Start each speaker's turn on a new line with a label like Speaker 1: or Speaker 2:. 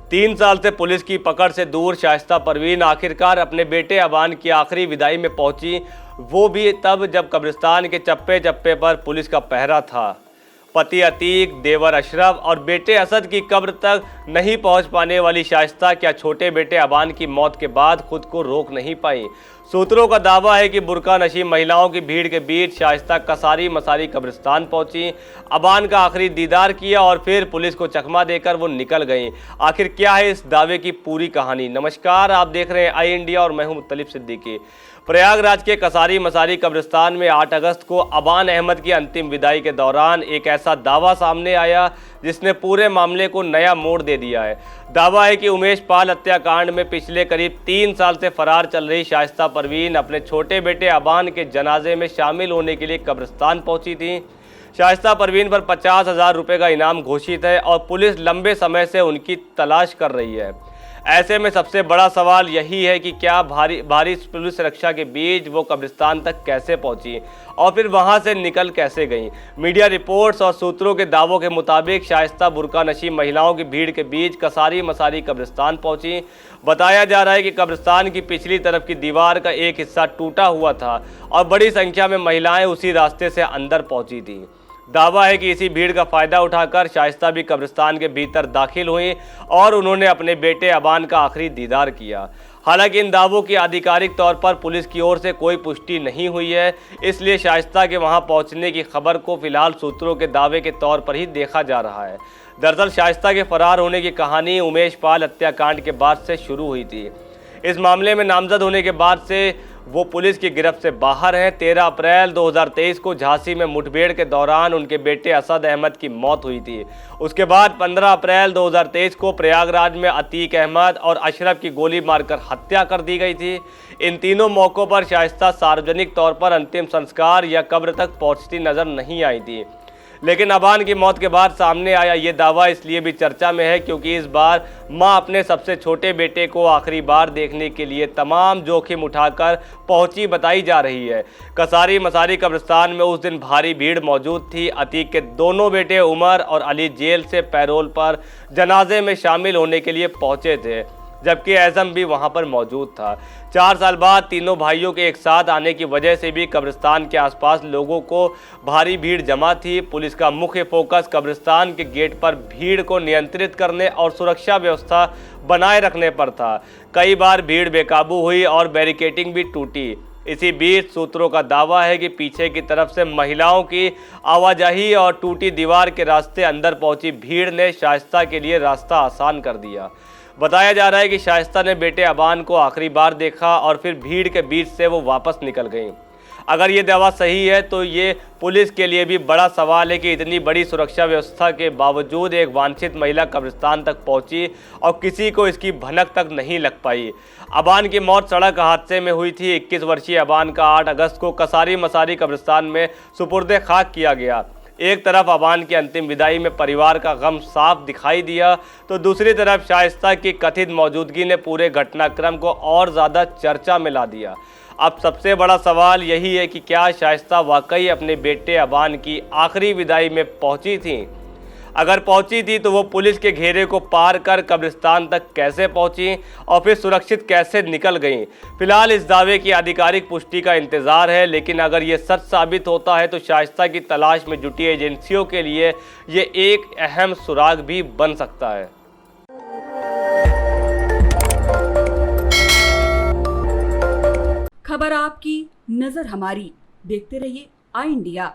Speaker 1: 3 साल से पुलिस की पकड़ से दूर शाइस्ता परवीन आखिरकार अपने बेटे अबान की आखिरी विदाई में पहुंची, वो भी तब जब कब्रिस्तान के चप्पे चप्पे पर पुलिस का पहरा था। पति अतीक, देवर अशरफ और बेटे असद की कब्र तक नहीं पहुंच पाने वाली शाइस्ता क्या छोटे बेटे अबान की मौत के बाद खुद को रोक नहीं पाई। सूत्रों का दावा है कि बुर्का नशीब महिलाओं की भीड़ के बीच शाइस्ता कसारी मसारी कब्रिस्तान पहुंची, अबान का आखिरी दीदार किया और फिर पुलिस को चकमा देकर वो निकल गईं। आखिर क्या है इस दावे की पूरी कहानी? नमस्कार, आप देख रहे हैं आई इंडिया और मैं हूं मुत्तलिब सिद्दीकी। प्रयागराज के कसारी मसारी कब्रिस्तान में 8 अगस्त को अबान अहमद की अंतिम विदाई के दौरान एक ऐसा दावा सामने आया जिसने पूरे मामले को नया मोड़ दे दिया है। दावा है कि उमेश पाल हत्याकांड में पिछले करीब 3 साल से फरार चल रही शाइस्ता परवीन अपने छोटे बेटे अबान के जनाजे में शामिल होने के लिए कब्रिस्तान पहुंची थी। शाइस्ता परवीन पर 50,000 रुपये का इनाम घोषित है और पुलिस लंबे समय से उनकी तलाश कर रही है। ऐसे में सबसे बड़ा सवाल यही है कि क्या भारी पुलिस सुरक्षा के बीच वो कब्रिस्तान तक कैसे पहुंची और फिर वहां से निकल कैसे गईं। मीडिया रिपोर्ट्स और सूत्रों के दावों के मुताबिक शाइस्ता बुर्का नशीब महिलाओं की भीड़ के बीच कसारी मसारी कब्रिस्तान पहुंची। बताया जा रहा है कि कब्रिस्तान की पिछली तरफ की दीवार का एक हिस्सा टूटा हुआ था और बड़ी संख्या में महिलाएं उसी रास्ते से अंदर पहुंची थीं। दावा है कि इसी भीड़ का फ़ायदा उठाकर शाइस्ता भी कब्रिस्तान के भीतर दाखिल हुई और उन्होंने अपने बेटे अबान का आखिरी दीदार किया। हालांकि इन दावों की आधिकारिक तौर पर पुलिस की ओर से कोई पुष्टि नहीं हुई है, इसलिए शाइस्ता के वहां पहुंचने की खबर को फिलहाल सूत्रों के दावे के तौर पर ही देखा जा रहा है। दरअसल शाइस्ता के फरार होने की कहानी उमेश पाल हत्याकांड के बाद से शुरू हुई थी। इस मामले में नामजद होने के बाद से वो पुलिस की गिरफ्त से बाहर हैं। 13 अप्रैल 2023 को झांसी में मुठभेड़ के दौरान उनके बेटे असद अहमद की मौत हुई थी। उसके बाद 15 अप्रैल 2023 को प्रयागराज में अतीक अहमद और अशरफ की गोली मारकर हत्या कर दी गई थी। इन तीनों मौक़ों पर शाइस्ता सार्वजनिक तौर पर अंतिम संस्कार या कब्र तक पहुंचती नजर नहीं आई थी। लेकिन अबान की मौत के बाद सामने आया ये दावा इसलिए भी चर्चा में है क्योंकि इस बार मां अपने सबसे छोटे बेटे को आखिरी बार देखने के लिए तमाम जोखिम उठाकर पहुंची बताई जा रही है। कसारी मसारी कब्रिस्तान में उस दिन भारी भीड़ मौजूद थी। अतीक के दोनों बेटे उमर और अली जेल से पैरोल पर जनाजे में शामिल होने के लिए पहुंचे थे, जबकि एज़म भी वहां पर मौजूद था। 4 साल बाद तीनों भाइयों के एक साथ आने की वजह से भी कब्रिस्तान के आसपास लोगों को भारी भीड़ जमा थी। पुलिस का मुख्य फोकस कब्रिस्तान के गेट पर भीड़ को नियंत्रित करने और सुरक्षा व्यवस्था बनाए रखने पर था। कई बार भीड़ बेकाबू हुई और बैरिकेडिंग भी टूटी। इसी बीच सूत्रों का दावा है कि पीछे की तरफ से महिलाओं की आवाजाही और टूटी दीवार के रास्ते अंदर पहुंची भीड़ ने शाइस्ता के लिए रास्ता आसान कर दिया। बताया जा रहा है कि शाइस्ता ने बेटे अबान को आखिरी बार देखा और फिर भीड़ के बीच से वो वापस निकल गई। अगर ये दावा सही है तो ये पुलिस के लिए भी बड़ा सवाल है कि इतनी बड़ी सुरक्षा व्यवस्था के बावजूद एक वांछित महिला कब्रिस्तान तक पहुंची और किसी को इसकी भनक तक नहीं लग पाई। अबान की मौत सड़क हादसे में हुई थी। 21 वर्षीय अबान का 8 अगस्त को कसारी मसारी कब्रिस्तान में सुपुर्दे खाक किया गया। एक तरफ अबान की अंतिम विदाई में परिवार का गम साफ दिखाई दिया तो दूसरी तरफ शाइस्ता की कथित मौजूदगी ने पूरे घटनाक्रम को और ज़्यादा चर्चा में ला दिया। अब सबसे बड़ा सवाल यही है कि क्या शाइस्ता वाकई अपने बेटे अबान की आखिरी विदाई में पहुंची थी? अगर पहुंची थी तो वो पुलिस के घेरे को पार कर कब्रिस्तान तक कैसे पहुंची और फिर सुरक्षित कैसे निकल गईं? फिलहाल इस दावे की आधिकारिक पुष्टि का इंतजार है, लेकिन अगर ये सच साबित होता है तो शाइस्ता की तलाश में जुटी एजेंसियों के लिए ये एक अहम सुराग भी बन सकता है।
Speaker 2: खबर आपकी, नजर हमारी। देखते रहिए आई इंडिया।